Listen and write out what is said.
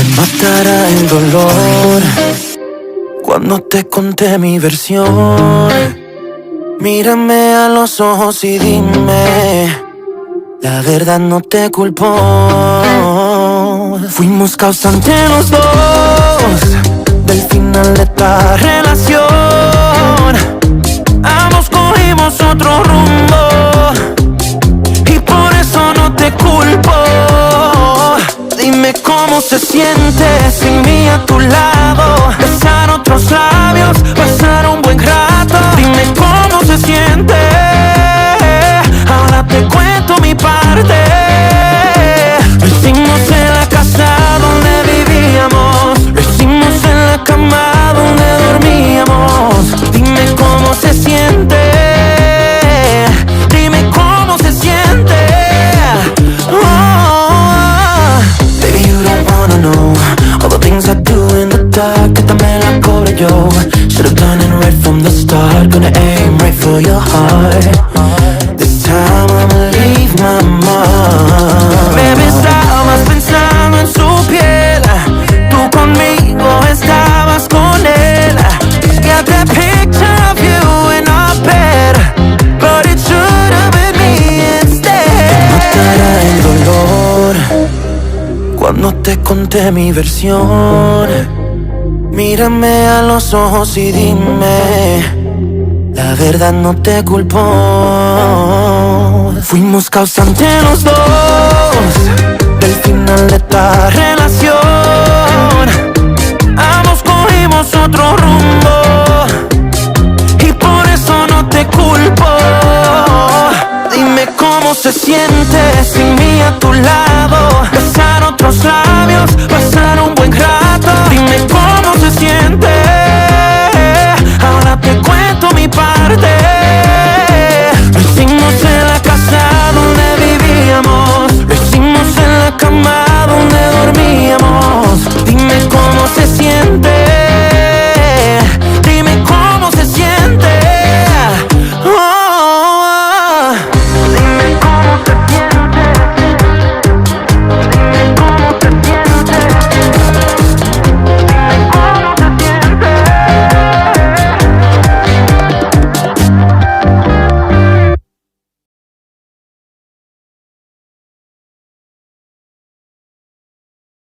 Te matará el dolor cuando te conté mi versión. Mírame a los ojos y dime, la verdad no te culpo. Fuimos causantes los dos del final de esta relación. Ambos cogimos otro rumbo y por eso no te culpo. Dime cómo se siente sin mí a tu lado, besar otros labios, pasar un buen rato. Dime cómo se siente, ahora te cuento mi parte. Lo hicimos en la casa donde vivíamos, lo hicimos en la cama donde dormíamos. Dime cómo se siente, dime cómo se siente. Baby, you don't wanna know all the things I do in the dark, que también la cobré yo. Should've done it right from the start, gonna aim right for your heart. This time I'ma leave my mark. Baby, estabas pensando en su piel, tú conmigo estabas con él. Got that picture of you in our bed, but it should've been me instead. Te matará el dolor cuando te conté mi versión. Mírame a los ojos y dime, la verdad no te culpo. Fuimos causantes los dos del final de esta relación. Ambos cogimos otro rumbo y por eso no te culpo. Dime cómo se siente sin mí a tu lado,